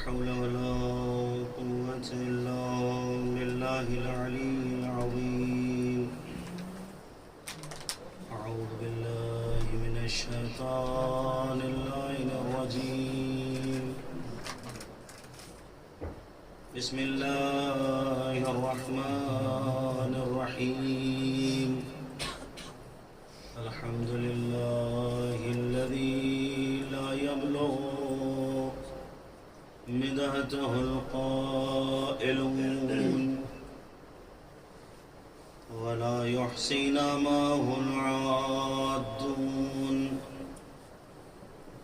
حول ولا قوة إلا بالله العلي العظيم. أعوذ بالله من الشيطان اللعين الرجيم. بسم الله الرحمن الرحيم. الحمد لله الذي لا يبلغ مدحته القائلون ولا يحصي نعماه العادون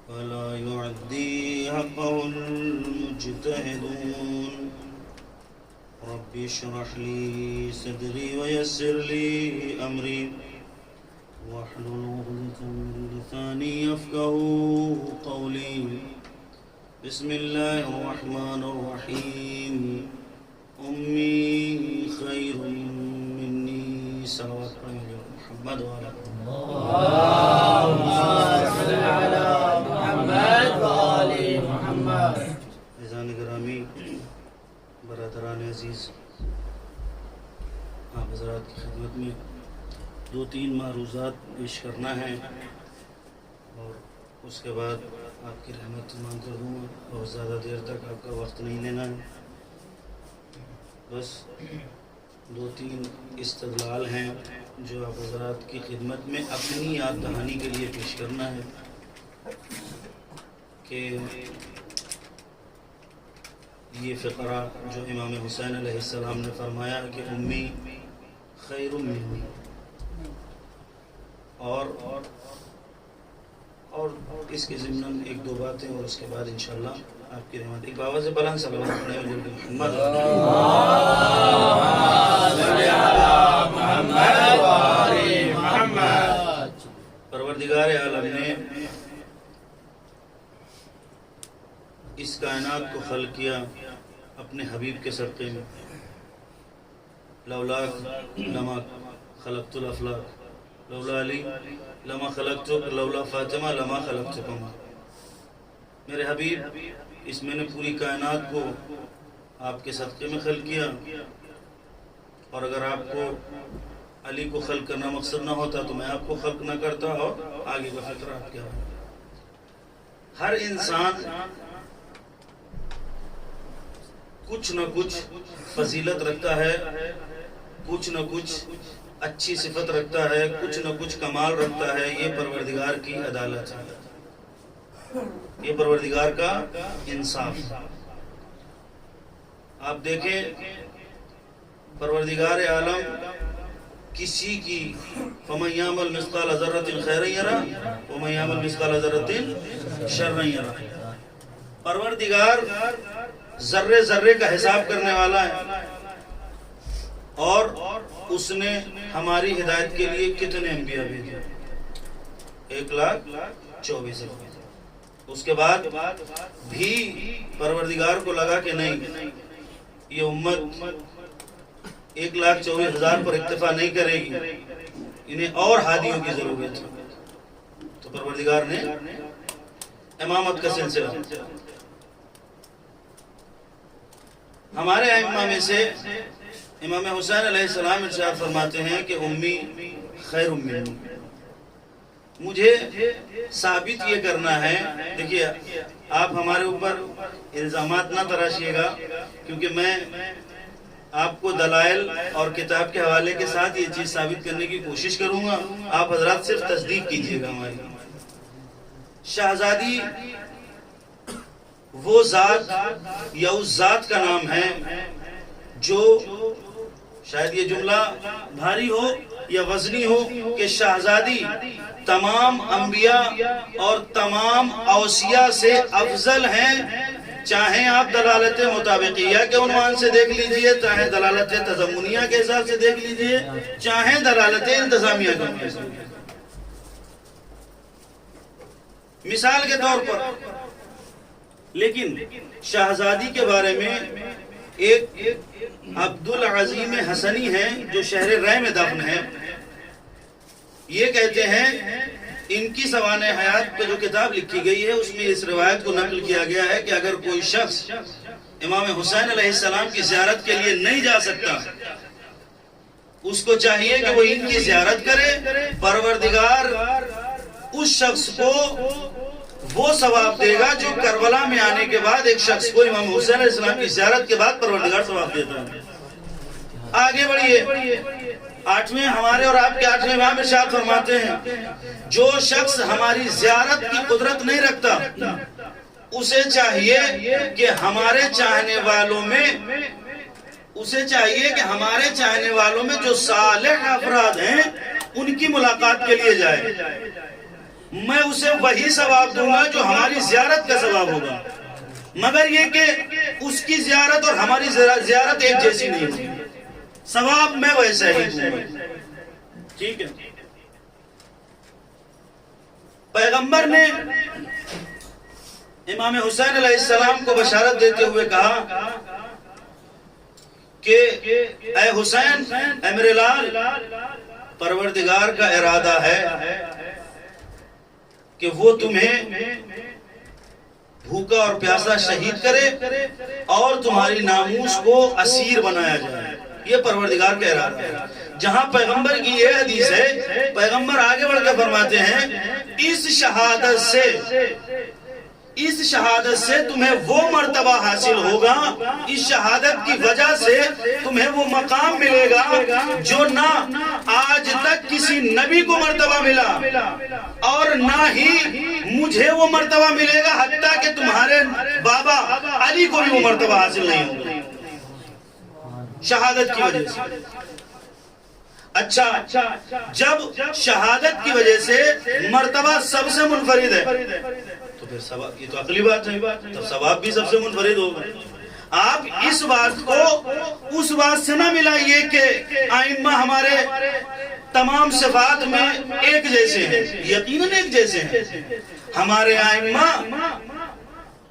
ولا يعدي حقه المجتهدون. رب اشرح لي صدري ويسر لي أمري واحلل عقدة من لساني يفقهوا قولي. بسم الله الرحمن الرحيم. أمي خير مني صلوات محمد وعلى اللهم صل على محمد وآل محمد. عزیزان گرامی، برادران عزیز، آپ حضرات کی خدمت میں 2-3 معروضات پیش کرنا ہے اور اس کے بعد آپ کی رحمت مانگ کر دوں گا. بہت زیادہ دیر تک آپ کا وقت نہیں لینا ہے. بس 2-3 استدلال ہیں جو آپ حضرات کی خدمت میں اپنی یاد دہانی کے لیے پیش کرنا ہے کہ یہ فقرہ جو امام حسین علیہ السلام نے فرمایا کہ امی خیر منی، اور اس کے ضمن 1-2 باتیں اور اس کے بعد انشاءاللہ آپ کی رحمت. ایک بابا سے بلند صلوات پڑھیں محمد. پروردگار عالم نے اس کائنات کو خلق کیا اپنے حبیب کے صدقے میں. لولاک لما خلقت الافلاک، لولا علی لما خلقت، لولا فاطمہ لما خلقتکما. میرے حبیب، اس میں نے پوری کائنات کو آپ کے صدقے میں خلق کیا، اور اگر آپ کو علی کو خلق کرنا مقصد نہ ہوتا تو میں آپ کو خلق نہ کرتا. اور آگے کا فکر آپ کیا ہے. ہر انسان کچھ نہ کچھ فضیلت رکھتا ہے، کچھ نہ کچھ اچھی صفت رکھتا ہے، کچھ نہ کچھ کمال رکھتا ہے. یہ پروردگار کی عدالت ہے، یہ پروردگار کا انصاف. آپ دیکھیں پروردگار عالم کسی کی فَمَن يَعْمَلْ مِثْقَالَ ذَرَّةٍ خَيْرًا يَرَهُ وَمَن يَعْمَلْ مِثْقَالَ ذَرَّةٍ شَرًّا يَرَهُ. پروردگار ذرے ذرے کا حساب کرنے والا ہے، اور اس نے ہماری ہدایت کے لیے کتنے انبیاء بھیجے؟ 1,24,000. اس کے بعد بھی پروردگار کو لگا کہ نہیں، یہ امت 1,24,000 پر اکتفا نہیں کرے گی، انہیں اور ہادیوں کی ضرورت ہے. تو پروردگار نے امامت کا سلسلہ. ہمارے ائمہ میں سے امام حسین علیہ السلام ارشاد فرماتے ہیں کہ امی خیر منی. مجھے ثابت یہ کرنا ہے. دیکھیے، آپ ہمارے اوپر الزامات نہ تراشیے گا، کیونکہ میں آپ کو دلائل اور کتاب کے حوالے کے ساتھ یہ چیز ثابت کرنے کی کوشش کروں گا. آپ حضرات صرف تصدیق کیجئے گا. ہماری شہزادی وہ ذات یا اس ذات کا نام ہے جو، شاید یہ جملہ بھاری ہو یا وزنی ہو، کہ شہزادی تمام انبیاء اور تمام اوصیاء سے افضل ہیں. چاہیں آپ دلالت مطابقیہ کے عنوان سے دیکھ لیجئے، چاہیں دلالت تضمنیہ کے حساب سے دیکھ لیجئے، چاہیں دلالت انتظامیہ کے عنوان سے. مثال کے طور پر، لیکن شہزادی کے بارے میں ایک عبدالعظیم حسنی ہیں جو شہر رے میں دفن ہے. یہ کہتے ہیں ان کی سوانح حیات پہ جو کتاب لکھی گئی ہے اس میں اس روایت کو نقل کیا گیا ہے کہ اگر کوئی شخص امام حسین علیہ السلام کی زیارت کے لیے نہیں جا سکتا، اس کو چاہیے کہ وہ ان کی زیارت کرے، پروردگار اس شخص کو وہ ثواب دے گا جو کربلا میں آنے کے بعد ایک شخص کو امام حسین علیہ السلام کی زیارت کے بعد پروردگار ثواب دیتا ہے۔ آگے بڑھیے، 8ویں ہمارے اور آپ کے 8ویں امام ارشاد فرماتے ہیں جو شخص ہماری زیارت کی قدرت نہیں رکھتا اسے چاہیے کہ ہمارے چاہنے والوں میں جو صالح افراد ہیں ان کی ملاقات کے لیے جائے، میں اسے وہی ثواب دوں گا جو ہماری زیارت کا ثواب ہوگا، مگر یہ کہ اس کی زیارت اور ہماری زیارت ایک جیسی نہیں ہوگی، ثواب میں ویسا ہی دوں گا۔ ٹھیک ہے، پیغمبر نے امام حسین علیہ السلام کو بشارت دیتے ہوئے کہا کہ اے حسین، اے میرے لال، پروردگار کا ارادہ ہے کہ وہ تمہیں بھوکا اور پیاسا شہید کرے اور تمہاری ناموس کو اسیر بنایا جائے، یہ پروردگار کا ارادہ ہے۔ جہاں پیغمبر کی یہ حدیث ہے، پیغمبر آگے بڑھ کر فرماتے ہیں اس شہادت سے تمہیں وہ مرتبہ حاصل ہوگا، اس شہادت کی وجہ سے تمہیں وہ مقام ملے گا جو نہ آج تک کسی نبی کو مرتبہ ملا اور نہ ہی مجھے وہ مرتبہ ملے گا، حتیٰ کہ تمہارے بابا علی کو بھی وہ مرتبہ حاصل نہیں ہوگا شہادت کی وجہ سے۔ اچھا، جب شہادت کی وجہ سے مرتبہ سب سے منفرد ہے تو پھر ثواب، یہ تو عقلی بات ہے، تو ثواب بھی سب سے منفرد ہوگا۔ آپ اس بات کو اس بات سے نہ ملائیے کہ ائمہ ہمارے تمام صفات میں ایک جیسے ہیں، یقیناً ایک جیسے ہیں، ہمارے ائمہ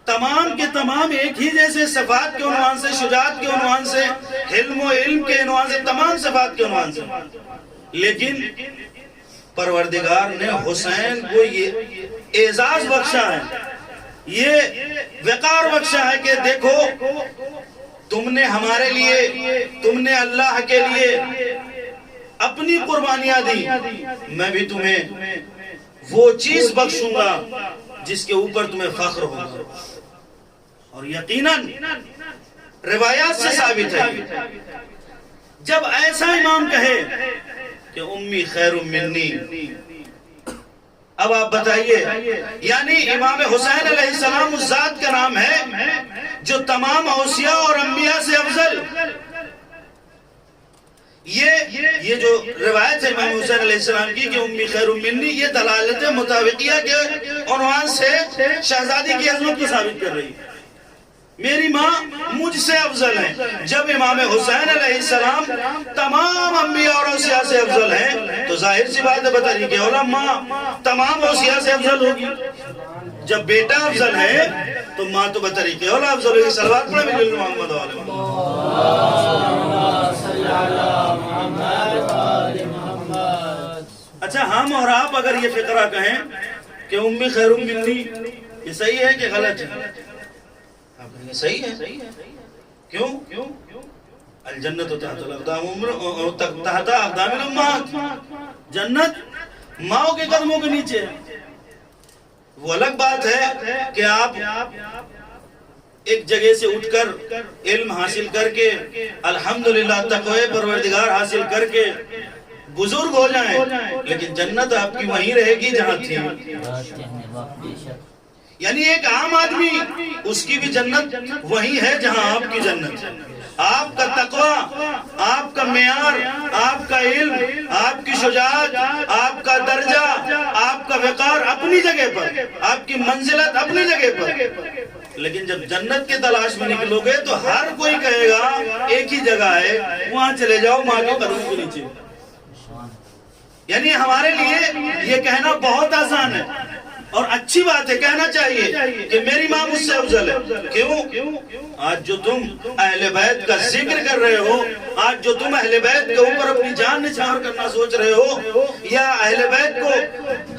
تمام کے تمام ایک ہی جیسے صفات کے عنوان سے، شجاعت کے عنوان سے، حلم و علم کے عنوان سے، تمام صفات کے عنوان سے، لیکن پروردگار نے حسین کو یہ اعزاز بخشا ہے، یہ وقار بخشا ہے کہ دیکھو تم نے ہمارے لیے، تم نے اللہ کے لیے اپنی قربانیاں دی، میں بھی تمہیں وہ چیز بخشوں گا جس کے اوپر تمہیں فخر ہوگا۔ اور یقیناً روایات سے ثابت ہے جب ایسا امام کہے کہ امی خیر منی، اب آپ بتائیے، یعنی امام حسین علیہ السلام اس ذات کا نام ہے جو تمام اوصیاء اور انبیاء سے افضل، یہ جو روایت ہے امام حسین علیہ السلام کی کہ امی خیر منی، یہ دلالت مطابقیہ کے عنوان سے شہزادی کی عظمت کو ثابت کر رہی ہے، میری ماں مجھ سے افضل ہے۔ جب امام حسین علیہ السلام تمام انبیاء اور اوصیاء سے افضل ہیں تو ظاہر سی بات ہے بطریق اولیٰ ماں تمام اوصیاء سے افضل ہوگی۔ جب بیٹا افضل ہے تو ماں تو بطریق اولیٰ افضل ہوگی۔ صلوات پڑھیں بھی محمد والے اچھا، ہم اور آپ اگر یہ فقرہ کہیں کہ امی خیر منی، یہ صحیح ہے کہ غلط ہے؟ صحیح ہے۔ کیوں؟ الجنت تحت اقدام الامہات، جنت ماؤں کے قدموں کے نیچے ہے۔ وہ الگ بات ہے کہ آپ ایک جگہ سے اٹھ کر علم حاصل کر کے الحمدللہ تقوی پروردگار حاصل کر کے بزرگ ہو جائیں، لیکن جنت آپ کی وہیں رہے گی جہاں تھی۔ یعنی ایک عام آدمی اس کی بھی جنت وہی ہے جہاں آپ کی جنت۔ آپ کا تقوی، آپ کا معیار، آپ کا علم، آپ کی شجاعت، آپ کا درجہ، آپ کا وقار اپنی جگہ پر، آپ کی منزلت اپنی جگہ پر، لیکن جب جنت کے تلاش میں نکلو گے تو ہر کوئی کہے گا ایک ہی جگہ ہے، وہاں چلے جاؤ ماں کے قدموں کے نیچے۔ یعنی ہمارے لیے یہ کہنا بہت آسان ہے اور اچھی بات ہے، کہنا چاہیے کہ میری ماں مجھ سے افضل ہے۔ کیوں؟ آج جو تم اہل بیت کا ذکر کر رہے ہو، آج جو تم اہل بیت کے اوپر اپنی جان نچھاور کرنا سوچ رہے ہو، یا اہل بیت کو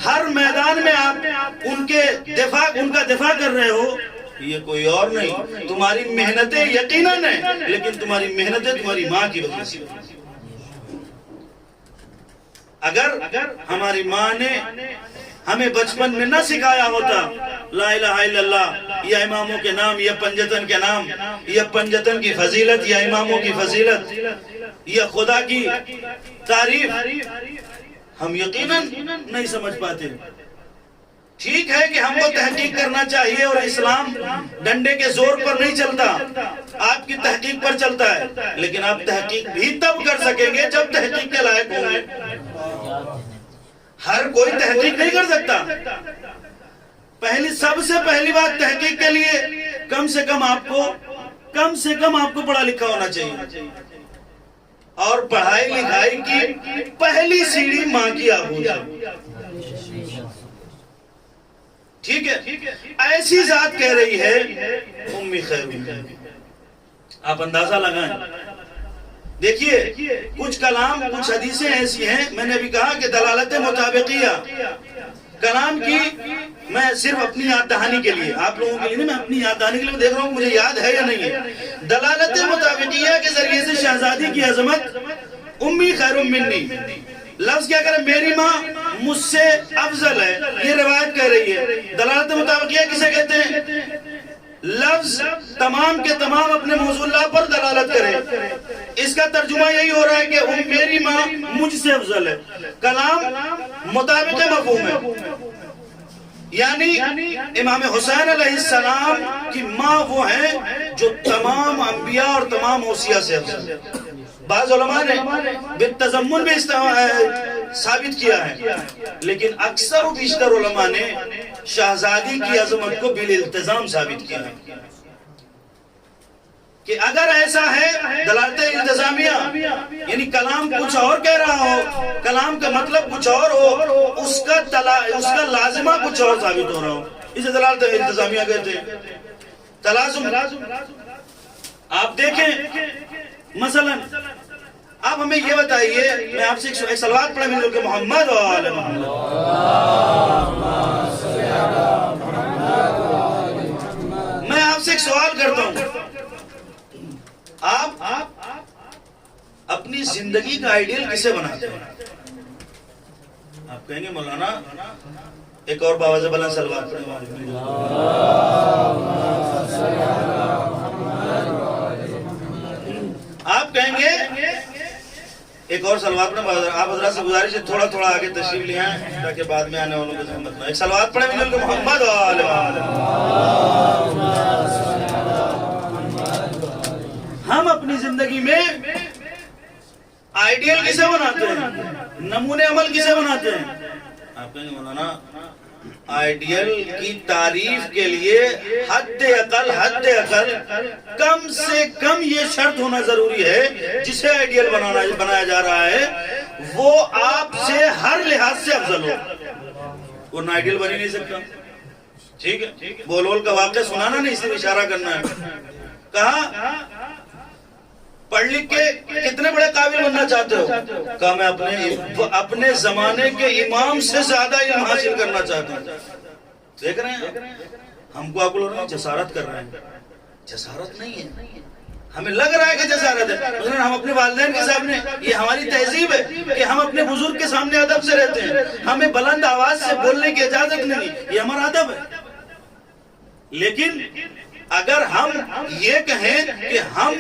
ہر میدان میں آپ ان کا دفاع کر رہے ہو، یہ کوئی اور نہیں، تمہاری محنتیں یقیناً ہیں، لیکن تمہاری محنتیں تمہاری ماں کی وجہ سے۔ اگر ہماری ماں نے ہمیں بچپن میں نہ سکھایا ہوتا لا الہ الا اللہ، یا اماموں کے نام، یا پنجتن کے نام، یا پنجتن کی فضیلت، یا اماموں کی فضیلت، یا خدا کی تعریف، ہم یقیناً نہیں سمجھ پاتے۔ ٹھیک ہے کہ ہم کو تحقیق کرنا چاہیے، اور اسلام ڈنڈے کے زور پر نہیں چلتا، آپ کی تحقیق پر چلتا ہے، لیکن آپ تحقیق بھی تب کر سکیں گے جب تحقیق کے لائق ہوں گے۔ ہر کوئی تحقیق نہیں کر سکتا۔ سب سے پہلی بات، تحقیق کے لیے کم سے کم آپ کو پڑھا لکھا ہونا چاہیے، اور پڑھائی لکھائی کی پہلی سیڑھی ماں کی آبود ہے۔ ٹھیک ہے، ایسی ذات کہہ رہی ہے امی خیر امین۔ آپ اندازہ لگائیں، دیکھیے کچھ کلام، کچھ حدیثیں ایسی ہیں، میں نے بھی کہا کہ دلالت مطابقیہ کلام کی، میں صرف اپنی یاد دہانی کے لیے، آپ لوگوں کے لیے نہیں، میں اپنی یاد دہانی کے لیے دیکھ رہا ہوں مجھے یاد ہے یا نہیں ہے۔ دلالت مطابقیہ کے ذریعے سے شہزادی کی عظمت امی خیر منی، لفظ کیا کرے، میری ماں مجھ سے افضل ہے، یہ روایت کہہ رہی ہے۔ دلالت مطابقیہ کسے کہتے ہیں؟ لفظ تمام کے تمام اپنے موضوع اللہ پر دلالت کرے۔ اس کا ترجمہ یہی ہو رہا ہے کہ میری ماں مجھ سے افضل ہے، کلام مطابق مفہوم ہے، یعنی امام حسین علیہ السلام کی ماں وہ ہیں جو تمام انبیاء اور تمام اوصیاء سے افضل ہے۔ بعض علماء نے بالتضمن بھی ثابت کیا ہے، لیکن اکثر و بیشتر علماء نے شہزادی کی عظمت کو بالالتزام ثابت کیا ہے، کہ اگر ایسا ہے دلالت التزامیہ، یعنی کلام کچھ اور کہہ رہا ہو، کلام کا مطلب کچھ اور ہو، اس کا لازمہ کچھ اور ثابت ہو رہا ہو، اسے دلالت التزامیہ کہتے ہیں۔ تلازم، آپ دیکھیں مثلا، آپ ہمیں یہ بتائیے، میں آپ سے ایک صلوات پڑھا مل کے محمد و آل محمد، میں آپ سے ایک سوال کرتا ہوں، آپ اپنی زندگی کا آئیڈیل کسے بناتے ہیں؟ آپ کہیں گے مولانا ایک اور باواز بلند صلوات پڑھیں، آپ کہیں گے ایک اور صلوات پڑھیں، آپ حضرات سے گزارش ہے تھوڑا تھوڑا آگے تشریف لے آئیں تاکہ بعد میں آنے والوں کو زحمت نہ، ایک صلوات پڑھیں مل کے محمد و آل محمد۔ ہم اپنی زندگی میں آئیڈیل کسے بناتے ہیں، نمونے عمل کسے بناتے ہیں؟ آپ کہیں گے مولانا آئیڈیل کی تعریف کے لیے حد اقل کم سے کم یہ شرط ہونا ضروری ہے، جسے آئیڈیل بنایا جا رہا ہے وہ آپ سے ہر لحاظ سے افضل ہو، ورنہ آئیڈیل بن ہی نہیں سکتا۔ ٹھیک ہے، بولول کا واقعہ سنانا نہیں، صرف اشارہ کرنا ہے۔ کہا پڑھ لکھ کے کتنے بڑے قابل بننا چاہتے ہو؟ کہا میں اپنے زمانے کے امام سے زیادہ علم حاصل کرنا چاہتا ہوں۔ دیکھ رہے ہیں ہم کو عقل اور جسارت کر رہے ہیں، جسارت نہیں ہے، ہمیں لگ رہا ہے کہ جسارت ہے، ہم اپنے والدین کے سامنے، یہ ہماری تہذیب ہے کہ ہم اپنے بزرگ کے سامنے ادب سے رہتے ہیں، ہمیں بلند آواز سے بولنے کی اجازت نہیں، یہ ہمارا ادب ہے۔ لیکن اگر ہم یہ کہیں کہ ہم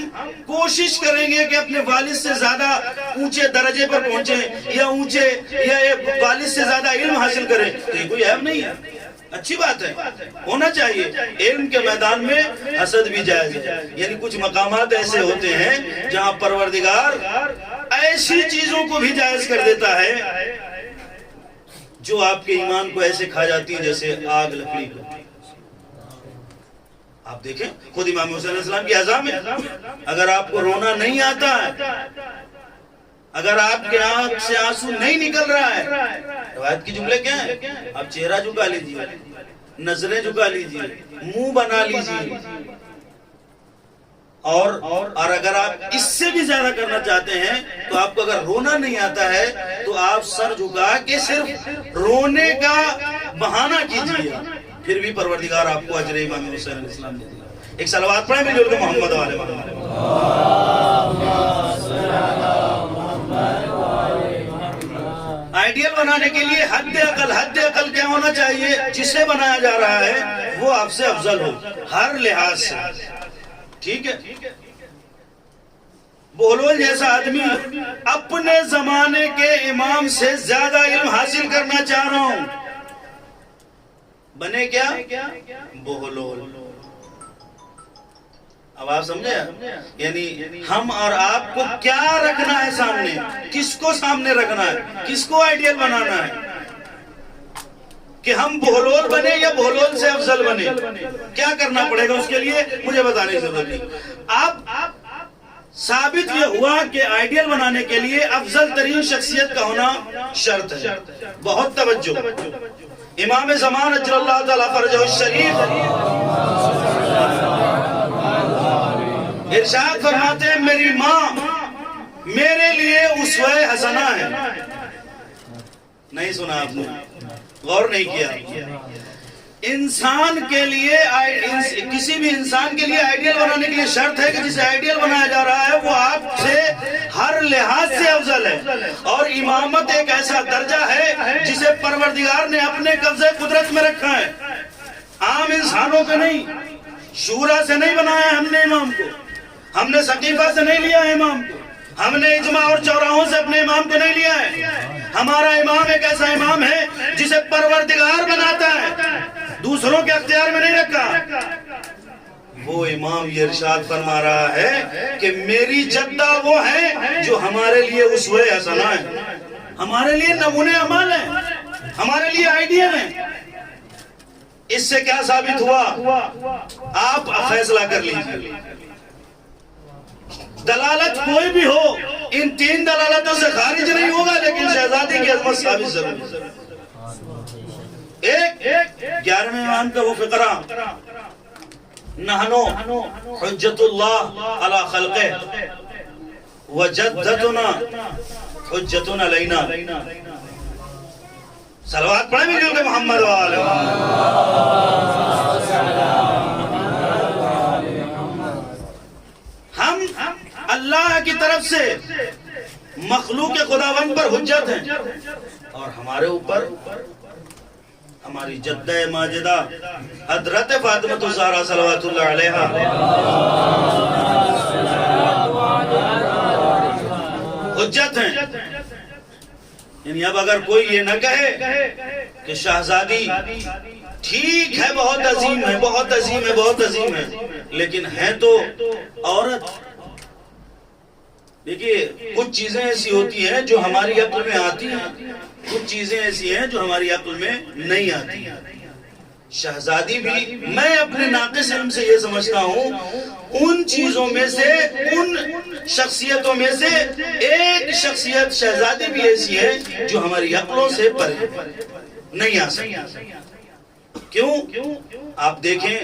کوشش کریں گے کہ اپنے والد سے زیادہ اونچے درجے پر پہنچیں، یا والد سے زیادہ علم حاصل کریں، تو یہ کوئی عیب نہیں ہے، اچھی بات ہے، ہونا چاہیے۔ علم کے میدان میں حسد بھی جائز ہے، یعنی کچھ مقامات ایسے ہوتے ہیں جہاں پروردگار ایسی چیزوں کو بھی جائز کر دیتا ہے جو آپ کے ایمان کو ایسے کھا جاتی ہیں جیسے آگ لکڑی کو۔ آپ دیکھیں خود امام حسین علیہ السلام کی عزا میں اگر آپ کو رونا نہیں آتا ہے، اگر آپ کے آنکھ سے آنسو نہیں نکل رہا ہے، روایت کی جملے کیا ہیں؟ آپ چہرہ جھکا لیجیے، نظریں جھکا لیجیے، منہ بنا لیجیے، اور اگر آپ اس سے بھی زیادہ کرنا چاہتے ہیں تو آپ کو اگر رونا نہیں آتا ہے تو آپ سر جھکا کے صرف رونے کا بہانہ کیجیے، پھر بھی پروردگار آپ کو اجر امام حسین علیہ السلام دے دے گا۔ ایک صلوات پڑھیں مل جل کے محمد والے محمد۔ آئیڈیل بنانے کے لیے حد عقل کیا ہونا چاہیے؟ جسے بنایا جا رہا ہے وہ آپ سے افضل ہو ہر لحاظ سے، ٹھیک ہے؟ بہلول جیسا آدمی اپنے زمانے کے امام سے زیادہ علم حاصل کرنا چاہ رہا ہوں، بنے کیا؟ بہلول۔ اب آپ سمجھے؟ یعنی ہم اور آپ کو کیا رکھنا ہے سامنے، کس کو سامنے رکھنا ہے، کس کو آئیڈیل بنانا ہے کہ ہم بہلول بنے یا بہلول سے افضل بنے؟ کیا کرنا پڑے گا اس کے لیے؟ مجھے بتانے کی ضرورت نہیں۔ اب ثابت یہ ہوا کہ آئیڈیل بنانے کے لیے افضل ترین شخصیت کا ہونا شرط ہے۔ بہت توجہ، امام زمان اجل اللہ تعالیٰ فرجہ الشریف ارشاد فرماتے ہیں میری ماں میرے لیے اسوہ حسنہ ہے۔ نہیں سنا آپ نے؟ غور نہیں کیا؟ انسان کے لیے، کسی بھی انسان کے لیے آئیڈیل بنانے کے لیے شرط ہے کہ جسے آئیڈیل بنایا جا رہا ہے وہ آپ سے ہر لحاظ سے افضل ہے، اور امامت ایک ایسا درجہ ہے جسے پروردگار نے اپنے قبضے قدرت میں رکھا ہے، عام انسانوں کو نہیں۔ شورا سے نہیں بنایا ہم نے امام کو، ہم نے سقیفہ سے نہیں لیا ہے امام کو، ہم نے اجماع اور چوراہوں سے اپنے امام کو نہیں لیا ہے۔ ہمارا امام ایک ایسا امام ہے جسے پروردگار بناتا ہے، دوسروں کے اختیار میں نہیں رکھا۔ وہ امام یہ ارشاد فرما رہا ہے کہ میری جدہ وہ ہے جو ہمارے لیے اسوہ حسنہ ہے، ہمارے لیے نمونے عمل ہیں، ہمارے لیے آئیڈیل ہیں۔ اس سے کیا ثابت ہوا؟ آپ فیصلہ کر لیجیے، دلالت کوئی بھی ہو، ان تین دلالتوں سے خارج نہیں ہوگا، لیکن شہزادی کی عظمت ثابت ضرور۔ ایک 11ویں امام کا وہ فقرہ، نحنو حجت اللہ علی خلقہ وجدتنا حجتنا علینا۔ صلوات پڑھیں مل جل کے محمد والے۔ ہم اللہ کی طرف سے مخلوق خداوند پر حجت ہیں، اور ہمارے اوپر ہماری جدہ ماجدہ حضرت فاطمہ الزہرا صلوات اللہ علیہا حجت ہیں۔ یعنی اب اگر کوئی یہ نہ کہے کہ شہزادی ٹھیک ہے، بہت عظیم ہے، بہت عظیم ہے، بہت عظیم ہے، لیکن ہے تو عورت۔ دیکھیے کچھ چیزیں ایسی ہوتی ہیں جو ہماری عقل میں آتی ہیں، کچھ چیزیں ایسی ہیں جو ہماری عقل میں نہیں آتی ہیں۔ شہزادی بھی، میں اپنے ناقص علم سے یہ سمجھتا ہوں، ان چیزوں میں سے، ان شخصیتوں میں سے ایک شخصیت شہزادی بھی ایسی ہے جو ہماری عقلوں سے پرے نہیں آ سکتی۔ کیوں؟ آپ دیکھیں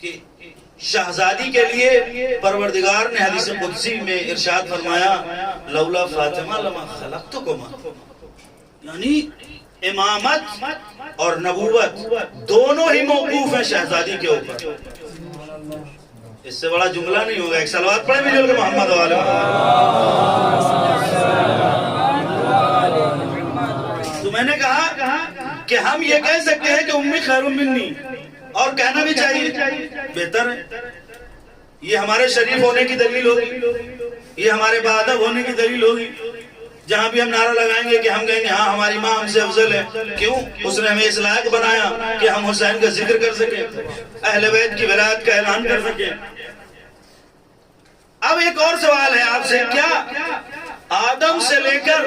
کہ شہزادی کے لیے پروردگار نے حدیث قدسی میں ارشاد فرمایا لولا فاطمہ لما خلقتکما، یعنی امامت اور نبوت دونوں ہی موقوف ہیں شہزادی کے اوپر۔ اس سے بڑا جملہ نہیں ہوگا۔ ایک صلوات پڑھیں مل جل کے محمد والے۔ تو میں نے کہا کہ ہم یہ کہہ سکتے ہیں کہ امی خیر منی، اور کہنا بھی چاہیے، بہتر ہے۔ یہ ہمارے شریف ہونے کی دلیل ہوگی، یہ ہمارے باادب ہونے کی دلیل ہوگی۔ جہاں بھی ہم نعرہ لگائیں گے کہ ہم کہیں گے ہاں ہماری ماں ہم سے افضل ہے، کیوں؟ اس نے ہمیں اس لائق بنایا کہ ہم حسین کا ذکر کر سکیں، اہل بیت کی ولایت کا اعلان کر سکیں۔ اب ایک اور سوال ہے آپ سے، کیا آدم سے لے کر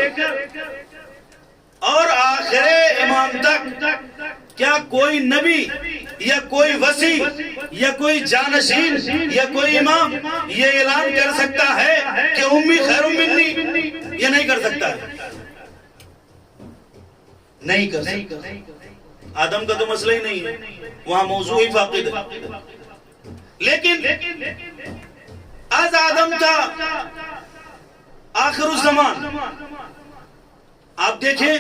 اور آخر امام تک کیا کوئی نبی یا کوئی وصی یا کوئی جانشین یا کوئی امام یہ اعلان کر سکتا ہے کہ امی خیر منی؟ یہ نہیں کر سکتا ہے۔ نہیں کر سکتے. آدم کا تو مسئلہ ہی نہیں ہے, وہاں موضوع ہی فاقد ہے. لیکن از آدم تھا آخر الزمان, آپ دیکھیں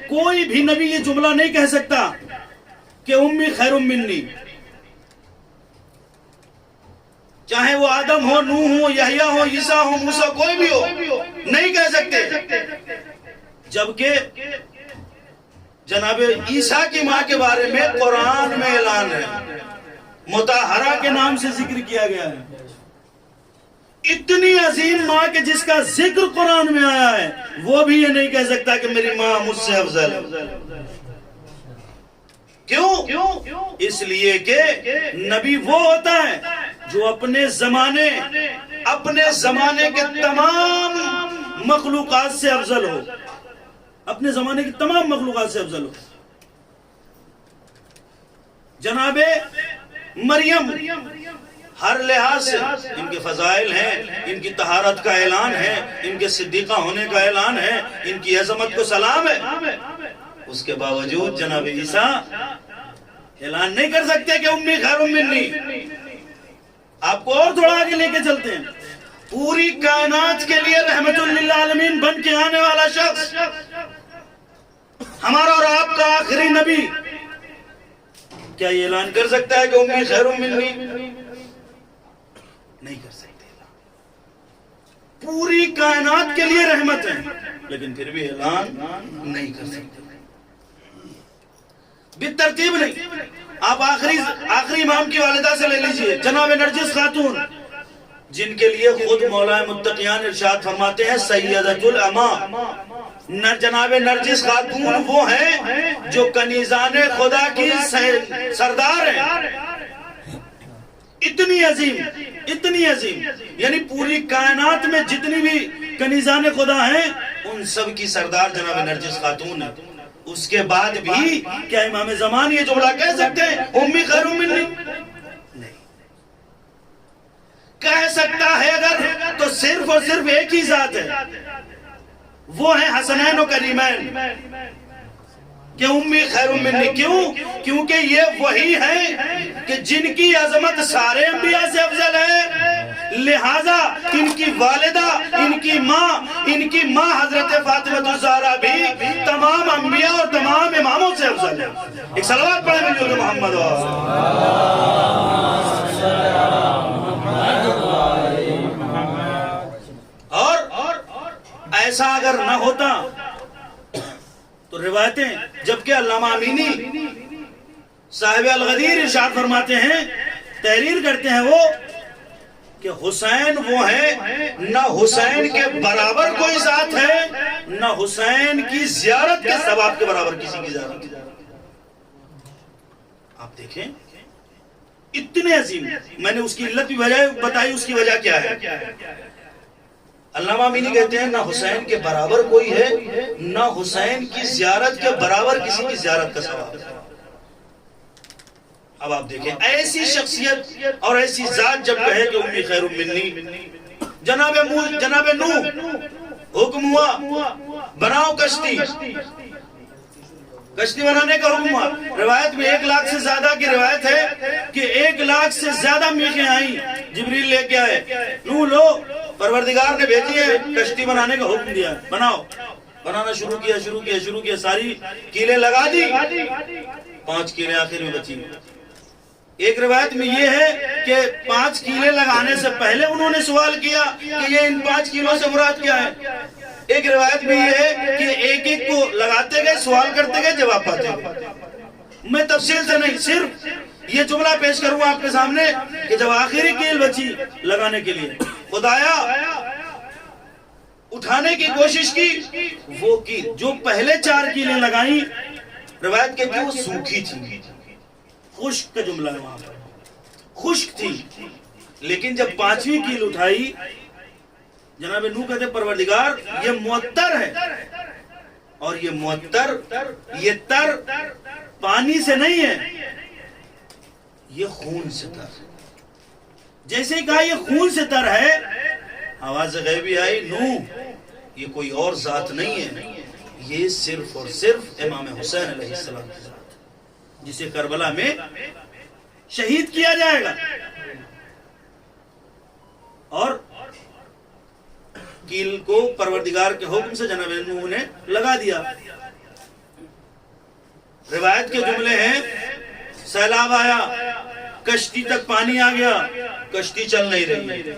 کوئی بھی نبی یہ جملہ نہیں کہہ سکتا کہ امی خیر منی, چاہے وہ آدم ہو, نوح ہو, یحییٰ ہو, عیسیٰ ہو, موسیٰ, کوئی بھی ہو, نہیں کہہ سکتے. جبکہ جناب عیسیٰ کی ماں کے بارے میں قرآن میں اعلان ہے, مطہرہ کے نام سے ذکر کیا گیا ہے. اتنی عظیم ماں کہ جس کا ذکر قرآن میں آیا ہے, وہ بھی یہ نہیں کہہ سکتا کہ میری ماں مجھ سے افضل ہے. کیوں؟ اس لیے کہ نبی وہ ہوتا ہے جو اپنے زمانے کے تمام مخلوقات سے افضل ہو, اپنے زمانے کی تمام مخلوقات سے افضل ہو. جناب مریم ہر لحاظ سے ان کے فضائل ہیں, ان کی طہارت کا اعلان ہے, ان کے صدیقہ ہونے کا اعلان ہے, ان کی عظمت کو سلام ہے. اس کے باوجود جناب عیسیٰ اعلان نہیں کر سکتے کہ امی خیر منی. آپ کو اور تھوڑا آگے لے کے چلتے ہیں. پوری کائنات کے لیے رحمت للعالمین بن کے آنے والا شخص, ہمارا اور آپ کا آخری نبی, کیا یہ اعلان کر سکتا ہے کہ امی خیر منی؟ نہیں کر سکتے. پوری کائنات کے لیے رحمت ہے, لیکن پھر بھی اعلان نہیں کر سکتے. بالترتیب نہیں. آپ آخری امام کی والدہ سے لے لیجئے, جناب نرجس خاتون, جن کے لیے خود مولا متقیان ارشاد فرماتے ہیں سیدۃ العما. جناب نرجس خاتون وہ ہیں جو کنیزان خدا کی سردار ہیں. اتنی عظیم, یعنی پوری کائنات میں جتنی بھی کنیزان خدا ہیں ان سب کی سردار جناب نرجس خاتون ہے. اس کے بعد بھی کیا امام زمان یہ جملہ کہہ سکتے ہیں امی خیر منی؟ نہیں کہہ سکتا ہے اگر تو صرف اور صرف ایک ہی ذات ہے, وہ ہے حسنین و کریمین, کہ امی خیر منی. کیونکہ یہ وہی ہیں کہ جن کی عظمت سارے انبیاء سے افضل ہے, لہذا ان کی والدہ, ان کی ماں حضرت فاطمہ الزہرا بھی تمام انبیاء اور تمام اماموں سے افضل ہے. ایک صلوات پڑھیں ملت محمد. اور ایسا اگر نہ ہوتا تو روایتیں, جبکہ علامہ امینی صاحب الغدیر ارشاد فرماتے ہیں, تحریر کرتے ہیں وہ کہ حسین وہ ہے, نہ حسین کے برابر کوئی ذات ہے, نہ حسین کی زیارت کے ثواب کے برابر کسی کی زیارت. آپ دیکھیں اتنے عظیم. میں نے اس کی علت بھی بتائی, اس کی وجہ کیا ہے. علامہ امینی کہتے ہیں نہ حسین کے برابر کوئی ہے, نہ حسین کی زیارت کے برابر کسی کی زیارت کا ثواب. اب آپ دیکھیں ایسی شخصیت اور ایسی ذات جب کہے کہ امی خیر منی. جناب نوح حکم ہوا بناؤ کشتی بنانے کا حکم ہوا. روایت میں 1 لاکھ سے زیادہ کی روایت ہے کہ 1 لاکھ سے زیادہ میخیں آئیں, جبریل لے کے آئے. نوح لو, پروردگار نے بھیجی ہے, کشتی بنانے کا حکم دیا, بناؤ. بنانا شروع کیا, ساری کیلیں لگا دی, 5 کیلیں آخر میں بچی. ایک روایت میں یہ ہے کہ 5 کیلیں لگانے سے پہلے انہوں نے سوال کیا کہ یہ ان 5 کیلوں سے مراد کیا ہے. ایک روایت میں یہ ہے کہ ایک کو لگاتے گئے, سوال کرتے گئے, جواب پاتے گئے. میں تفصیل سے نہیں, صرف یہ جملہ پیش کروں آپ کے سامنے کہ جب آخری کیل بچی لگانے کے لیے, خدایا اٹھانے کی کوشش کی, وہ کیل جو پہلے 4 کیلیں لگائیں, روایت کہتی ہے وہ سوکھی تھی. خشک کا جملہ ہے وہاں پر, خشک تھی. لیکن جب 5ویں کیل اٹھائی, جناب نوح کہتے پروردگار یہ معطر ہے, اور یہ معطر, یہ تر پانی سے نہیں ہے, یہ خون سے تر. جیسے ہی کہا یہ خون سے تر ہے, آواز غیبی آئی, نوح یہ کوئی اور ذات نہیں ہے, یہ صرف اور صرف امام حسین علیہ السلام کی ذات ہے، جسے کربلا میں شہید کیا جائے گا۔ اور کیل کو پروردگار کے حکم سے جناب نوح نے لگا دیا۔ روایت کے جملے ہیں سیلاب آیا، کشتی تک پانی آ گیا، کشتی چل نہیں رہی ہے۔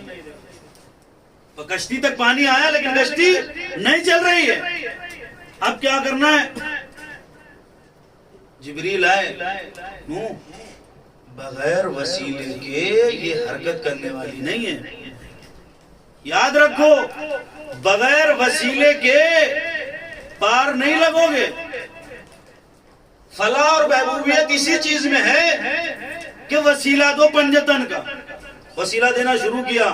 کشتی تک پانی آیا لیکن کشتی نہیں چل رہی ہے، اب کیا کرنا ہے؟ جبریل آئے، نوح بغیر وسیلے کے یہ حرکت کرنے والی نہیں ہے، یاد رکھو بغیر وسیلے کے پار نہیں لگو گے۔ فلاح اور محبوبیت اسی چیز میں ہے کہ وسیلہ دو پنجتن کا۔ وسیلہ دینا شروع کیا،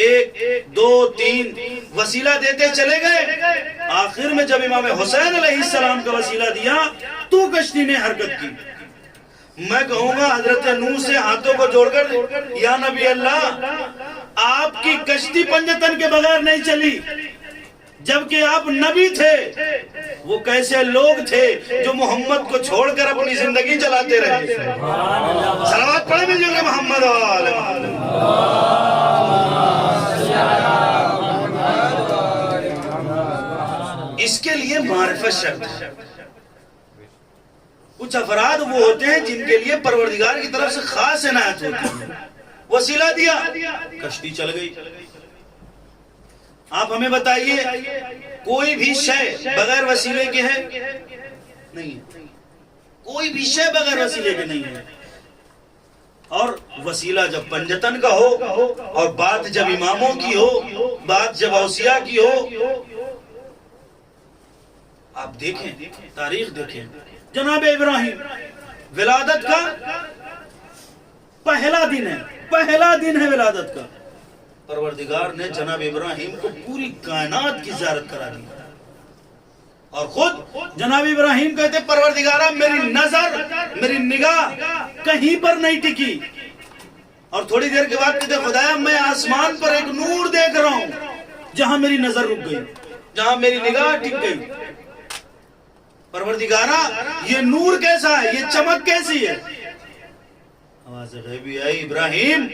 1 2 3 وسیلہ دیتے چلے گئے، آخر میں جب امام حسین علیہ السلام کا وسیلہ دیا تو کشتی نے حرکت کی۔ میں کہوں گا حضرت نوح سے ہاتھوں کو جوڑ کر، یا نبی اللہ آپ کی کشتی پنجتن کے بغیر نہیں چلی، جبکہ آپ نبی تھے۔ وہ کیسے لوگ تھے جو محمد کو چھوڑ کر اپنی زندگی چلاتے رہے؟ صلوات پڑھیں مل جل کے محمد وآل محمد۔ اس کے لیے معرفت شرط ہے۔ کچھ افراد وہ ہوتے ہیں جن کے لیے پروردگار کی طرف سے خاص عنایت ہوتی ہے۔ وسیلہ دیا، کشتی چل گئی۔ آپ ہمیں بتائیے کوئی بھی شے بغیر وسیلے کے ہے؟ نہیں ہے، کوئی بھی شے بغیر وسیلے کے نہیں ہے۔ اور وسیلہ جب پنجتن کا ہو اور بات جب اماموں کی ہو، بات جب اوصیاء کی ہو، آپ دیکھیں تاریخ دیکھیں، جناب ابراہیم ولادت کا پہلا دن ہے، پہلا دن ہے ولادت کا، پروردگار نے جناب ابراہیم کو پوری کائنات کی زیارت کرا دی، اور خود جناب ابراہیم کہتے پروردگارہ میری نظر، میری نگاہ کہیں پر نہیں ٹکی، اور تھوڑی دیر کے بعد کہتے خدایا میں آسمان پر ایک نور دیکھ رہا ہوں، جہاں میری نظر رک گئی، جہاں میری نگاہ ٹک گئی۔ پروردگارہ یہ نور کیسا ہے، یہ چمک کیسی ہے؟ آواز غیبی آئی، ابراہیم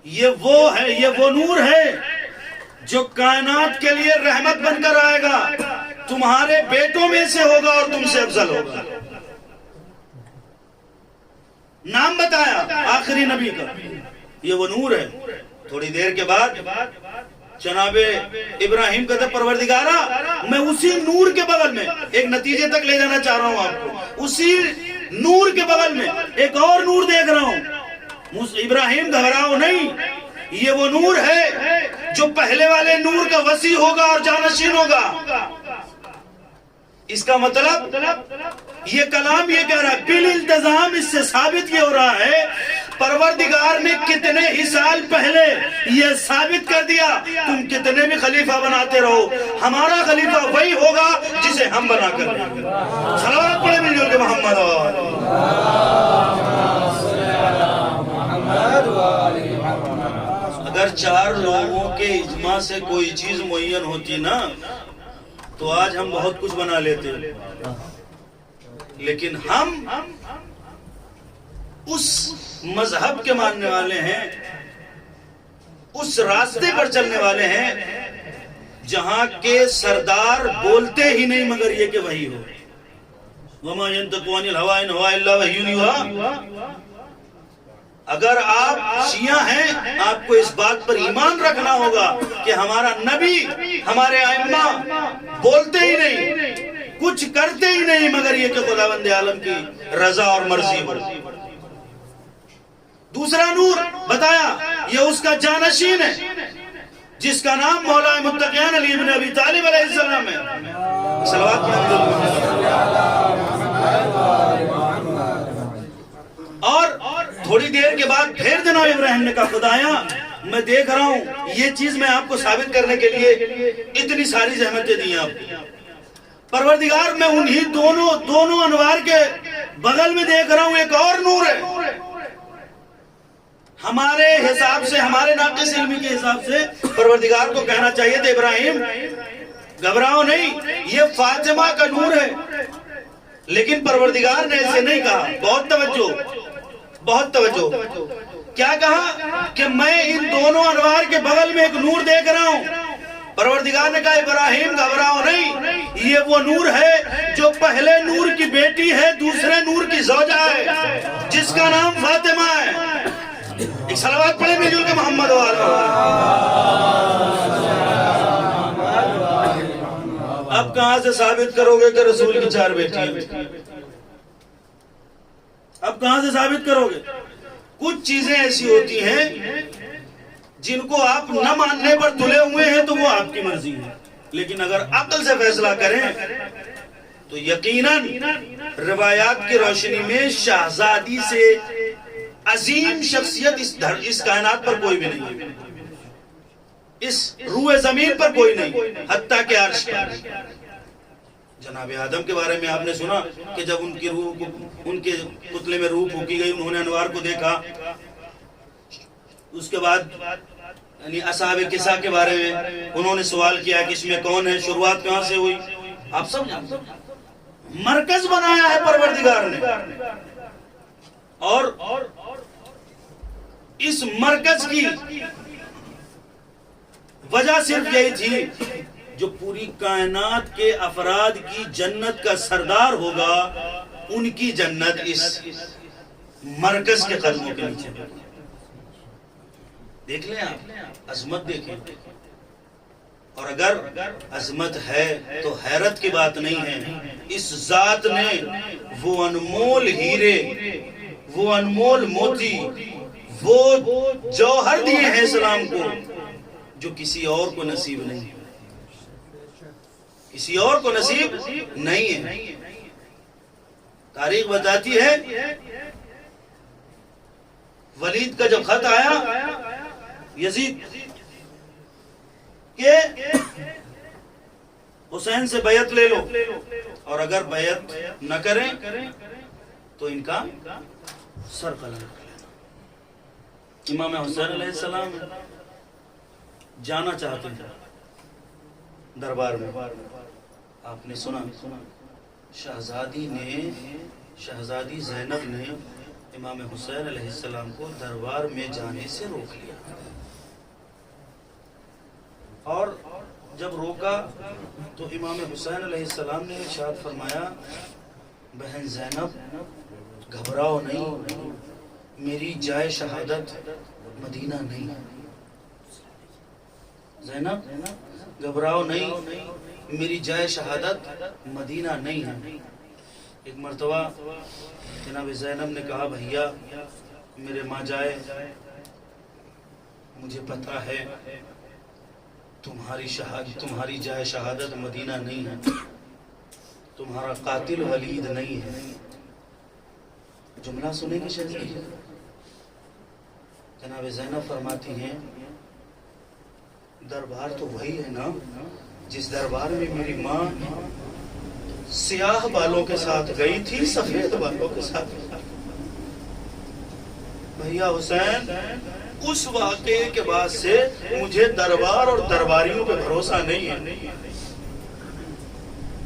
یہ وہ نور ہے جو کائنات کے لیے رحمت بن کر آئے گا، تمہارے بیٹوں میں سے ہوگا اور تم سے افضل ہوگا۔ نام بتایا آخری نبی کا، یہ وہ نور ہے۔ تھوڑی دیر کے بعد جناب ابراہیم کہتے پروردگارہ میں اسی نور کے بغل میں، ایک نتیجے تک لے جانا چاہ رہا ہوں آپ کو، اسی نور کے بغل میں ایک اور نور دیکھ رہا ہوں۔ ابراہیم گھبراؤ نہیں، یہ وہ نور ہے جو پہلے والے نور کا وسیع ہوگا اور جانشین ہوگا۔ اس کا مطلب یہ کلام یہ کہہ رہا ہے، بالالتزام اس سے ثابت یہ ہو رہا ہے پروردگار نے کتنے ہی سال پہلے یہ ثابت کر دیا تم کتنے بھی خلیفہ بناتے رہو، ہمارا خلیفہ وہی ہوگا جسے ہم بنا کر رہے ہیں۔ صلوات پڑھیں مل جل کے محمد اگر 4 لوگوں کے اجماع سے کوئی چیز معین ہوتی نا تو آج ہم بہت کچھ بنا لیتے، لیکن ہم اس مذہب کے ماننے والے ہیں، اس راستے پر چلنے والے ہیں جہاں کے سردار بولتے ہی نہیں مگر یہ کہ وحی ہو۔ وَمَا يَنْتَقُ عَنِ الْهَوَىٰ إِنْ هُوَ إِلَّا وَحْيٌ يُوحَىٰ۔ اگر آپ شیعہ ہیں آپ کو اس بات پر ایمان رکھنا ہوگا کہ ہمارا نبی، ہمارے ائمہ بولتے ہی نہیں، کچھ کرتے ہی نہیں مگر یہ کہ خداوند عالم کی رضا اور مرضی ہو۔ دوسرا نور بتایا یہ اس کا جانشین ہے جس کا نام مولا متقین علی بن ابی طالب علیہ السلام ہے۔ صلوات اور تھوڑی دیر کے بعد پھر جناب ابراہیم نے کہا خدایا میں دیکھ رہا ہوں یہ چیز میں آپ کو ثابت کرنے کے لیے اتنی ساری زحمتیں دی ہیں آپ، پروردگار میں انہی دونوں انوار کے بغل میں دیکھ رہا ہوں ایک اور نور ہے۔ ہمارے حساب سے، ہمارے ناقص علمی کے حساب سے پروردگار کو کہنا چاہیے تھا ابراہیم گھبراؤ نہیں، یہ فاطمہ کا نور ہے. لیکن پروردگار نے ایسے نہیں کہا. بہت توجہ، بہت توجہ. کیا کہا کہ میں ان دونوں انوار کے بغل میں ایک نور دیکھ رہا ہوں. پروردگار نے کہا ابراہیم گھبراؤ نہیں، یہ وہ نور ہے جو پہلے نور کی بیٹی ہے، دوسرے نور کی زوجہ ہے، جس کا نام فاطمہ ہے. ایک صلوات پڑھیں مل جل کے محمد والا. اب کہاں سے ثابت کرو گے کہ رسول کی 4 بیٹی ہیں؟ اب کہاں سے ثابت کرو گے؟ کچھ چیزیں ایسی ہوتی ہیں جن کو آپ نہ ماننے پر تلے ہوئے ہیں تو وہ آپ کی مرضی ہے، لیکن اگر عقل سے فیصلہ کریں تو یقیناً روایات کی روشنی میں شہزادی سے عظیم شخصیت اس کائنات پر کوئی بھی نہیں ہے، اس روح زمین پر کوئی نہیں، حتیٰ کہ عرش پر. جناب آدم کے بارے میں آپ نے سنا کہ جب ان کی روح ان کے پتلے میں روح پھونکی گئی، انہوں نے انوار کو دیکھا. اس کے بعد یعنی اصحاب کسا کے بارے میں انہوں نے سوال کیا کہ اس میں کون ہے، شروعات کہاں سے ہوئی. آپ سمجھیں، مرکز بنایا ہے پروردگار نے، اور اس مرکز کی وجہ صرف یہی تھی جو پوری کائنات کے افراد کی جنت کا سردار ہوگا، ان کی جنت اس مرکز کے قدموں کے نیچے. دیکھ لیں آپ، عظمت دیکھیں. اور اگر عظمت ہے تو حیرت کی بات نہیں ہے. اس ذات نے وہ انمول ہیرے، وہ انمول موتی، وہ جوہر دیے ہیں اسلام کو جو کسی اور کو نصیب نہیں، کسی اور کو نصیب نہیں ہے. تاریخ بتاتی ہے ولید کا جب خط آیا یزید کہ حسین سے بیعت لے لو، اور اگر بیعت نہ کریں تو ان کا سر قلم کر لینا. امام حسین علیہ السلام جانا چاہتے ہیں دربار میں. آپ نے سنا شہزادی زینب نے امام حسین علیہ السلام کو دربار میں جانے سے روک لیا، اور جب روکا تو امام حسین علیہ السلام نے ارشاد فرمایا بہن زینب گھبراؤ نہیں، میری جائے شہادت مدینہ نہیں. زینب گھبراؤ نہیں، میری جائے شہادت مدینہ نہیں ہے. ایک مرتبہ جناب زینب نے کہا بھیا میرے ماں جائے، مجھے پتہ ہے تمہاری جائے شہادت مدینہ نہیں ہے، تمہارا قاتل ولید نہیں ہے. جملہ سنیں گے شہزادی. جناب زینب فرماتی ہیں دربار تو وہی ہے نا جس دربار میں میری ماں سیاہ بالوں کے ساتھ گئی تھی سفید بالوں کے ساتھ. بھیا حسین اس واقعے کے بعد سے مجھے دربار اور درباریوں پہ بھروسہ نہیں ہے،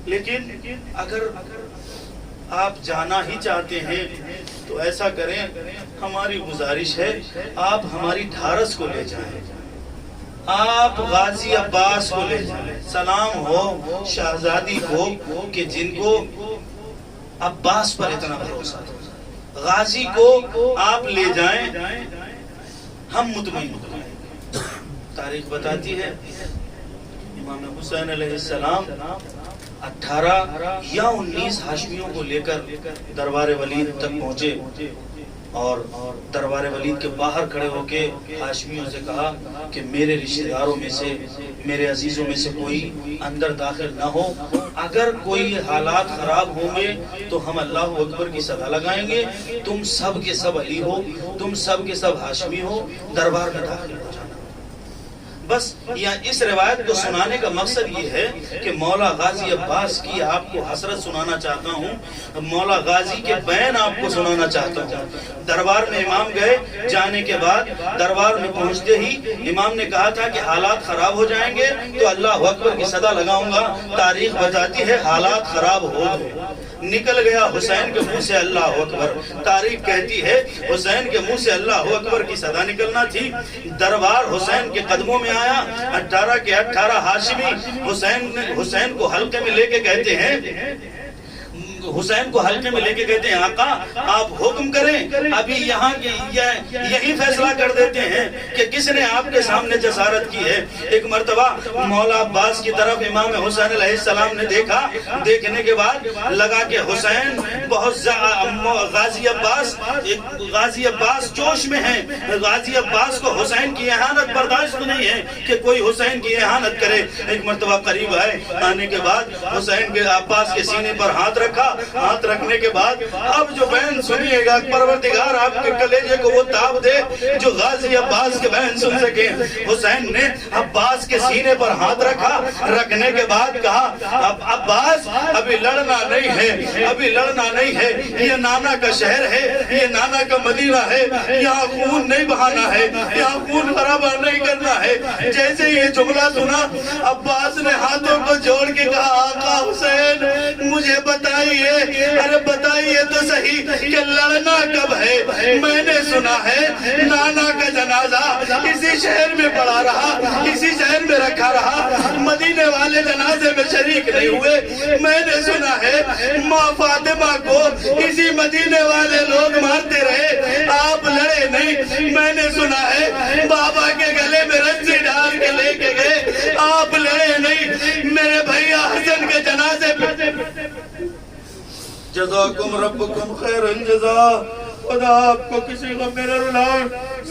لیکن اگر آپ جانا ہی چاہتے ہیں تو ایسا کریں، ہماری گزارش ہے آپ ہماری ڈھارس کو لے جائیں، آپ غازی عباس کو لے جائیں. سلام ہو شہزادی کو کہ جن کو عباس پر اتنا بھروسہ تھا. غازی کو آپ لے جائیں، ہم مطمئن. تاریخ بتاتی ہے امام حسین علیہ السلام 18 یا 19 ہاشمیوں کو لے کر دربار ولید تک پہنچے، اور دربار ولید کے باہر کھڑے ہو کے ہاشمیوں سے کہا کہ میرے رشتہ داروں میں سے، میرے عزیزوں میں سے کوئی اندر داخل نہ ہو. اگر کوئی حالات خراب ہوں گے تو ہم اللہ اکبر کی صدا لگائیں گے. تم سب کے سب علی ہو، تم سب کے سب ہاشمی ہو، دربار میں داخل ہو جانا. بس اس روایت کو سنانے کا مقصد یہ ہے کہ مولا غازی عباس کی آپ کو حسرت سنانا چاہتا ہوں، مولا غازی کے بیان آپ کو سنانا چاہتا ہوں۔ دربار میں امام گئے، جانے کے بعد دربار میں پہنچتے ہی امام نے کہا تھا کہ حالات خراب ہو جائیں گے تو اللہ اکبر کی صدا لگاؤں گا، تاریخ بتاتی ہے حالات خراب ہو گئے۔ نکل گیا حسین کے منہ سے اللہ اکبر، تاریخ کہتی ہے حسین کے منہ سے اللہ اکبر کی صدا نکلنا تھی۔ دربار حسین کے قدموں میں آیا، 18 کے 18 ہاشمی حسین کو حلقے میں لے کے کہتے ہیں، حسین کو حلقے میں لے کے کہتے ہیں آقا آپ حکم کریں، ابھی یہاں یہی فیصلہ کر دیتے ہیں کہ کس نے آپ کے سامنے جسارت کی ہے۔ ایک مرتبہ مولا عباس کی طرف امام حسین علیہ السلام نے دیکھا، دیکھنے کے بعد لگا کہ حسین بہت غازی عباس جوش میں ہیں، غازی عباس کو حسین کی اہانت برداشت نہیں ہے کہ کوئی حسین کی اہانت کرے۔ ایک مرتبہ قریب آئے، آنے کے بعد حسین کے عباس کے سینے پر ہاتھ رکھا، ہاتھ رکھنے کے بعد اب جو بیان سنیے گا، پروردگار آپ کے کلیجے کو وہ تاب دے جو غازی عباس کے بیان سن سکے۔ حسین نے عباس کے سینے پر ہاتھ رکھا، رکھنے کے بعد کہا عباس ابھی لڑنا نہیں ہے، ابھی لڑنا نہیں ہے، یہ نانا کا شہر ہے، یہ نانا کا مدینہ ہے، یہاں خون نہیں بہانا ہے، یہاں خون خرابہ نہیں کرنا ہے۔ جیسے یہ جملہ سنا عباس نے ہاتھوں کو جوڑ کے کہا آقا حسین مجھے بتائیے، ارے بتائیے تو صحیح کہ لڑنا کب ہے؟ میں نے سنا ہے نانا کا جنازہ اسی شہر میں پڑا رہا، اسی شہر میں رکھا رہا، مدینے والے جنازے میں شریک نہیں ہوئے۔ میں نے سنا ہے ماں فاطمہ کو اسی مدینے والے لوگ مارتے رہے، آپ لڑے نہیں۔ میں نے سنا ہے بابا کے گلے میں رسی ڈال کے لے کے گئے، آپ لڑے نہیں۔ میرے بھائیا حسن کے جنازے پہ جزاکم ربکم خیر الجزا، خدا آپ کو کسی غم میں نہ رلائے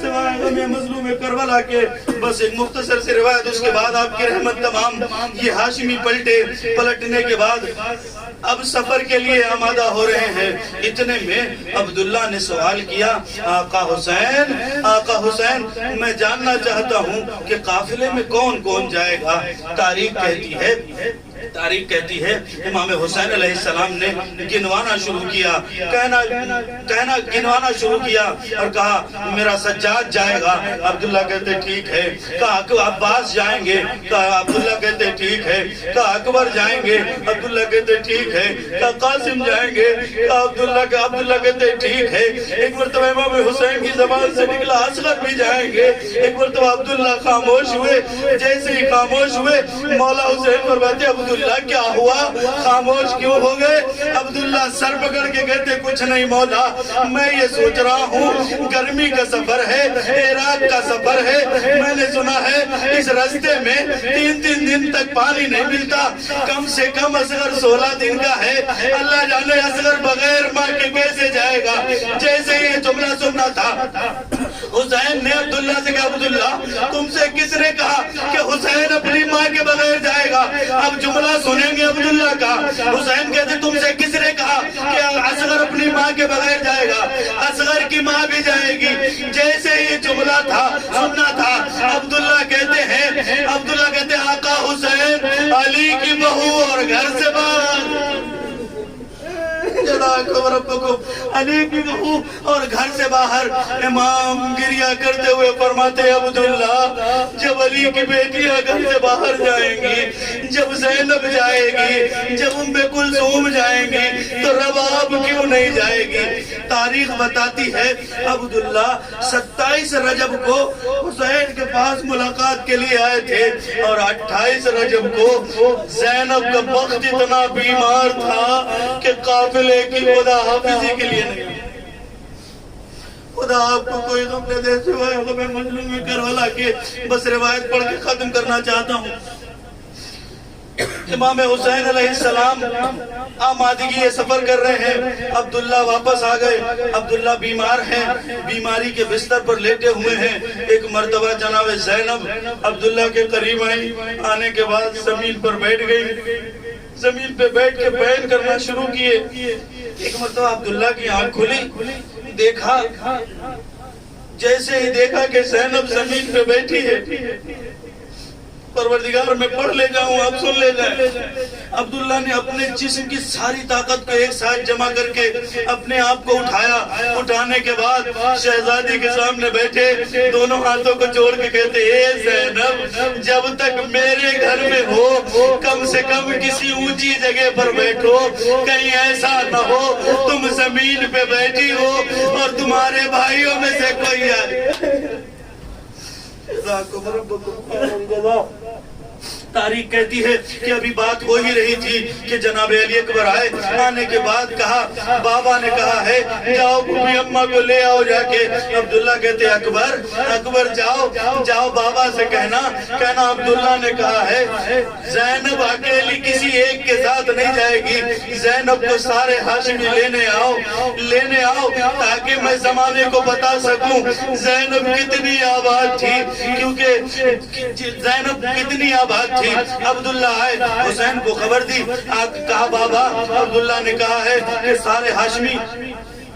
سوائے غم مظلوم کربلا کے۔ بس ایک مختصر سی روایت، اس کے بعد آپ کی رحمت تمام۔ یہ ہاشمی پلٹنے کے بعد اب سفر کے لیے آمادہ ہو رہے ہیں۔ اتنے میں عبداللہ نے سوال کیا آقا حسین میں جاننا چاہتا ہوں کہ قافلے میں کون کون جائے گا؟ تاریخ کہتی ہے امام حسین علیہ السلام نے گنوانا شروع کیا، گنوانا شروع کیا اور کہا میرا سجاد جائے گا، عبداللہ کہتے ٹھیک ہے۔ کہا عباس جائیں گے، کہا عبداللہ کہتے ٹھیک ہے۔ کہا اکبر جائیں گے، عبداللہ کہتے ٹھیک ہے۔ کہا قاسم جائیں گے، کہا عبداللہ کہتے ٹھیک ہے۔ ایک مرتبہ امام حسین کی زبان سے نکلا اصغر بھی جائیں گے۔ ایک مرتبہ عبداللہ خاموش ہوئے، جیسے ہی خاموش ہوئے مولا حسین فرماتے عبداللہ کیا ہوا، خاموش کیوں ہو گئے؟ عبداللہ سر پکڑ کے کہتے کچھ نہیں مولا، میں یہ سوچ رہا ہوں گرمی کا سفر ہے، عراق کا سفر ہے، میں نے سنا ہے اس راستے میں 3 دن تک پانی نہیں ملتا، کم سے کم اصغر 16 دن کا ہے، اللہ جانے اصغر بغیر ماں کے کیسے جائے گا۔ جیسے یہ جملہ سننا تھا حسین نے عبداللہ سے کہا عبداللہ تم سے کس نے کہا کہ حسین اپنی ماں کے بغیر جائے گا؟ اب جملہ سنیں گے عبداللہ کا۔ حسین کہتے تم سے کس نے کہا کہ اصغر اپنی ماں کے بغیر جائے گا؟ اصغر کی ماں بھی جائے گی۔ جیسے یہ جملہ تھا سننا تھا عبداللہ کہتے ہیں آقا حسین علی کی بہو اور گھر سے باہر، علی کی بہو اور گھر سے باہر۔ امام گریہ کرتے ہوئے فرماتے عبداللہ جب علی کی بیٹیاں گھر سے باہر جائیں گی، جب زینب جائے گی، جب ام کلثوم جائیں گی تو رباب کیوں نہیں جائے گی؟ تاریخ بتاتی ہے عبداللہ 27 رجب کو حسین کے پاس ملاقات کے لیے آئے تھے اور 28 رجب کو زینب کا بخت اتنا بیمار تھا کہ قافلے کی خدا حافظی کے لیے نہیں۔ خدا آپ کو کوئی غم نہ دے سوائے غم مظلوم کربلا کے۔ بس روایت پڑھ کے ختم کرنا چاہتا ہوں۔ امام حسین علیہ السلام آمادگی سفر کر رہے ہیں، عبداللہ واپس آ گئے، عبداللہ بیمار ہیں، بیماری کے بستر پر لیٹے ہوئے ہیں۔ ایک مرتبہ جناب زینب عبداللہ کے قریب آئی، آنے کے بعد زمین پر بیٹھ گئی، زمین پہ بیٹھ کے بیان کرنا شروع کیے۔ ایک مرتبہ عبداللہ کی آنکھ کھلی، دیکھا، جیسے ہی دیکھا کہ زینب زمین پہ بیٹھی ہے، پروردگار میں پڑھ لے جاؤں آپ سن لے جائیں۔ عبداللہ نے اپنے جسم کی ساری طاقت کو ایک ساتھ جمع کر کے اپنے آپ کو اٹھایا، اٹھانے کے بعد شہزادی کے سامنے بیٹھے، دونوں ہاتھوں کو جوڑ کے کہتے اے زینب جب تک میرے گھر میں ہو کم سے کم کسی اونچی جگہ پر بیٹھو، کہیں ایسا نہ ہو تم زمین پہ بیٹھی ہو اور تمہارے بھائیوں میں سے کوئی آئے۔ تاریخ کہتی ہے کہ ابھی بات ہو ہی رہی تھی کہ جناب علی اکبر آئے، آنے کے بعد کہا، بابا نے کہا ہے جاؤ بھوبی اماں کو لے آؤ جا کے۔ عبداللہ کہتے اکبر جاؤ بابا سے کہنا عبداللہ نے کہا ہے زینب اکیلی کسی ایک کے ساتھ نہیں جائے گی، زینب کو سارے ہاشمی لینے آؤ تاکہ میں زمانے کو بتا سکوں زینب کتنی آباد تھی، کیونکہ زینب کتنی آباد تھی۔ عبداللہ آئے، حسین کو خبر دی، کہا بابا عبداللہ نے کہا ہے کہ سارے ہاشمی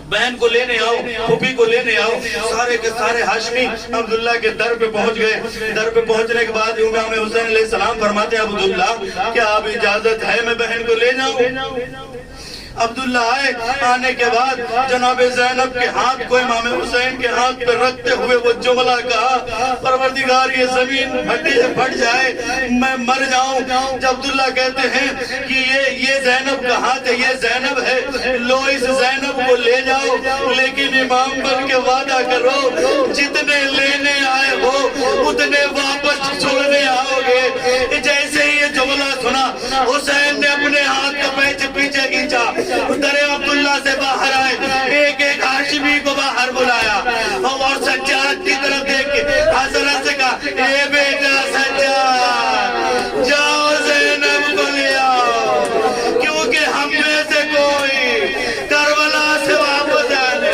بہن کو لینے آؤ، پھوپھی کو لینے آؤ، سارے کے سارے ہاشمی عبداللہ کے در پہ پہنچ گئے۔ در پہ پہنچنے کے بعد امام حسین علیہ السلام فرماتے ہیں عبداللہ کیا اب اجازت ہے میں بہن کو لے جاؤں؟ عبداللہ آئے، آنے کے بعد جناب زینب کے ہاتھ کو امام حسین کے ہاتھ پہ رکھتے ہوئے وہ جملہ کہا پروردگار یہ زمین مٹی سے پھٹ جائے میں مر جاؤں۔ جب عبداللہ کہتے ہیں کہ یہ زینب کا ہاتھ ہے، یہ زینب ہے، لو اس زینب کو لے جاؤ لیکن امام بن کے وعدہ کرو جتنے لینے آئے ہو اتنے واپس چھوڑنے آؤ گے۔ جیسے ہی یہ جملہ سنا حسین نے اپنے ہاتھ کا پیچھے کھینچا، در عبداللہ سے باہر آئے، ایک ہاشمی کو باہر بلایا اور سجاد کی طرف دیکھ کے حضرت سے کہا اے بیٹا سجاد جاؤ زینب کو لے آؤ، کیونکہ ہم میں سے کوئی کربلا سے واپس آنے